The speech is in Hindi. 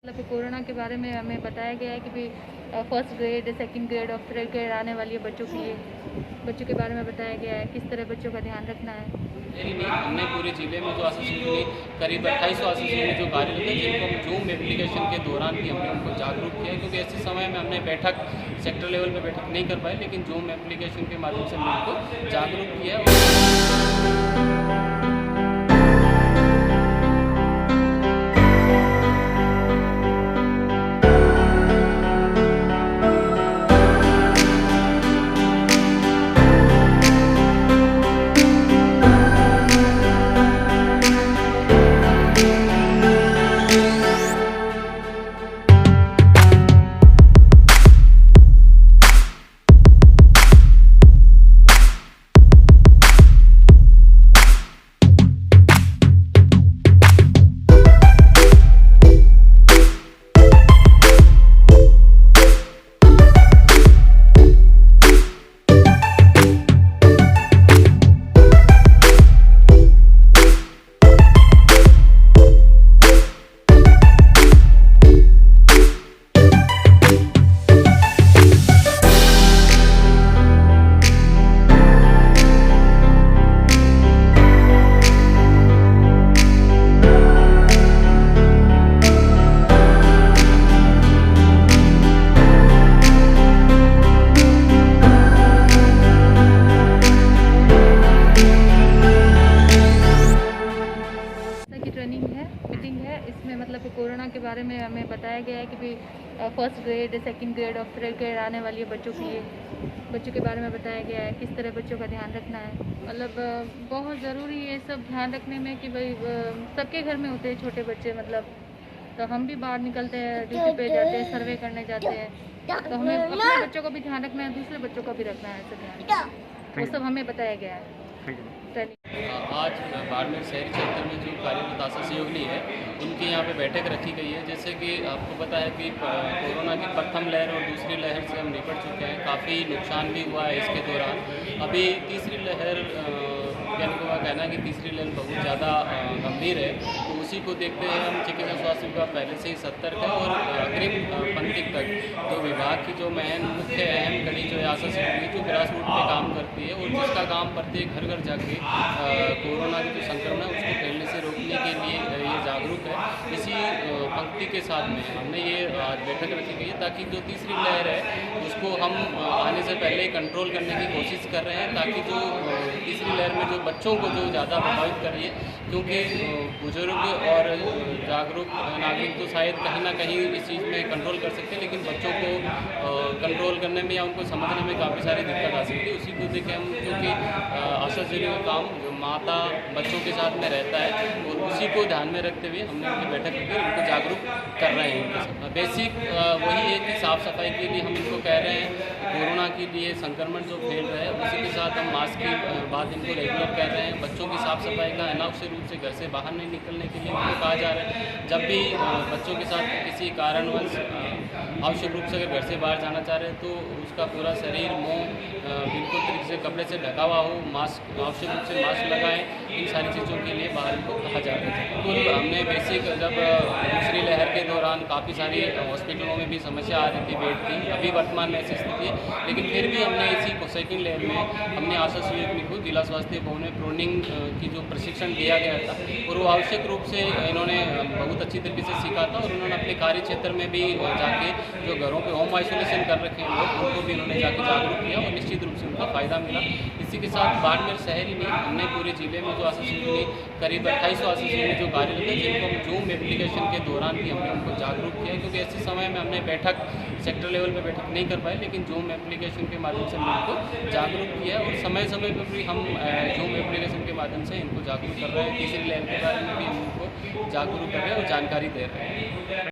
मतलब कोरोना के बारे में हमें बताया गया है कि भी फर्स्ट ग्रेड, सेकंड ग्रेड और थर्ड ग्रेड आने वाली बच्चों के लिए बच्चों के बारे में बताया गया है, किस तरह बच्चों का ध्यान रखना है। हमने पूरे जिले में जो एसोसिएशन करीब 2800 एसोसिएशन जो कार्यरत है, जिनको हम जूम एप्लीकेशन के दौरान भी हमने उनको जागरूक किया, क्योंकि ऐसे समय में हमने बैठक सेक्टर लेवल पे बैठक नहीं कर पाए, लेकिन जूम एप्लीकेशन के माध्यम से हमने उनको जागरूक किया। मीटिंग है। इसमें मतलब कोरोना के बारे में हमें बताया गया है कि भी फर्स्ट ग्रेड, सेकंड ग्रेड और थर्ड ग्रेड आने वाली बच्चों के लिए बच्चों के बारे में बताया गया है, किस तरह बच्चों का ध्यान रखना है। मतलब बहुत ज़रूरी है सब ध्यान रखने में कि भाई सबके घर में होते हैं छोटे बच्चे, मतलब तो हम भी बाहर निकलते हैं, ड्यूटी पे जाते हैं, सर्वे करने जाते हैं, तो हमें अपने बच्चों को भी ध्यान रखना है, दूसरे बच्चों का भी रखना है ऐसा ध्यान, वो सब हमें बताया गया है। आज बाड़मेर शहरी क्षेत्र में जो कार्यरत आशा सहयोगिनी है, उनकी यहाँ पे बैठक रखी गई है। जैसे कि आपको पता है कि कोरोना की प्रथम लहर और दूसरी लहर से हम निपट चुके हैं, काफ़ी नुकसान भी हुआ है इसके दौरान। अभी तीसरी लहर वैज्ञानिकों का कहना है कि तीसरी लहर बहुत ज़्यादा गंभीर है, तो उसी को देखते हुए हम चिकित्सा स्वास्थ्य विभाग पहले से ही सतर्क है और अग्रिम पंक्ति तक तो विभाग की जो मुख्य अहम कड़ी जो है आशा सहयोगिनी, जो ग्रास रूट पे काम करती है और जिसका काम प्रत्येक घर घर जाके कोरोना की जो संक्रमण है उसको फैलने से रोकने के लिए ये जागरूक है। इसी पंक्ति के साथ में हमने ये बैठक रखी गई है, ताकि जो तीसरी लहर है उसको हम आने से पहले ही कंट्रोल करने की कोशिश कर रहे हैं, ताकि जो तीसरी लहर में जो बच्चों को जो ज़्यादा प्रभावित कर रही है, क्योंकि बुजुर्ग और जागरूक नागरिक तो शायद कहीं ना कहीं इस चीज़ में कंट्रोल कर सकते हैं, लेकिन बच्चों को कंट्रोल करने में या उनको समझने में काफ़ी सारी दिक्कत आ सकती है। उसी को देखें हम, क्योंकि आशा सहयोगी का काम माता बच्चों के साथ में रहता है और उसी को ध्यान में रखते हुए हमने उनकी बैठक करके उनको जागरूक कर रहे हैं। बेसिक वही है कि साफ़ सफाई के लिए हम इनको कह रहे हैं, कोरोना के लिए संक्रमण जो फैल रहा है उसी के साथ हम मास्क की बात इनको रेगुलर कर रहे हैं। बच्चों की साफ़ सफाई का अनावश्यक रूप से घर से बाहर नहीं निकलने के लिए उनको कहा जा रहा है। जब भी बच्चों के साथ किसी कारणवश आवश्यक रूप से अगर घर से बाहर जाना चाह रहे हैं तो उसका पूरा शरीर, मुँह बिल्कुल तरीके से कपड़े से ढका हुआ हो, मास्क आवश्यक रूप से मास्क लगाएं। इन सारी चीज़ों के लिए बाहर को कहा जा रहा है। बिल्कुल हमने बेसिक जब दूसरी लहर के दौरान काफ़ी सारी हॉस्पिटलों में भी समस्या आ रही थी बेड की, अभी वर्तमान में ऐसी स्थिति है, लेकिन फिर भी हमने इसी सेकंड लहर में हमने आशा सहयोगिनी को जिला स्वास्थ्य भवन में प्रोनिंग की जो प्रशिक्षण दिया गया था और वो आवश्यक रूप से इन्होंने बहुत अच्छी तरीके से सीखा था और उन्होंने अपने कार्य क्षेत्र में भी जाके जो घरों पे होम आइसोलेशन कर रखे हैं लोग, उनको भी उन्होंने जाके जागरूक किया और निश्चित रूप से उनका फ़ायदा मिला। इसी के साथ बाड़मेर शहर ही नहीं, हमने पूरे जिले में जो आशा सहयोगिनी करीब 2800 आशा सहयोगिनी जो कार्यरत है, जिनको हम जूम एप्लीकेशन के दौरान भी हमने उनको जागरूक किया, क्योंकि ऐसे समय में हमने बैठक सेक्टर लेवल पे बैठक नहीं कर पाए, लेकिन जूम एप्लीकेशन के माध्यम से हमने उनको जागरूक किया और समय समय पर भी हम जूम एप्लीकेशन के माध्यम से इनको जागरूक कर रहे हैं। तीसरी लहर के बारे में भी हम उनको जागरूक कर रहे हैं और जानकारी दे रहे हैं।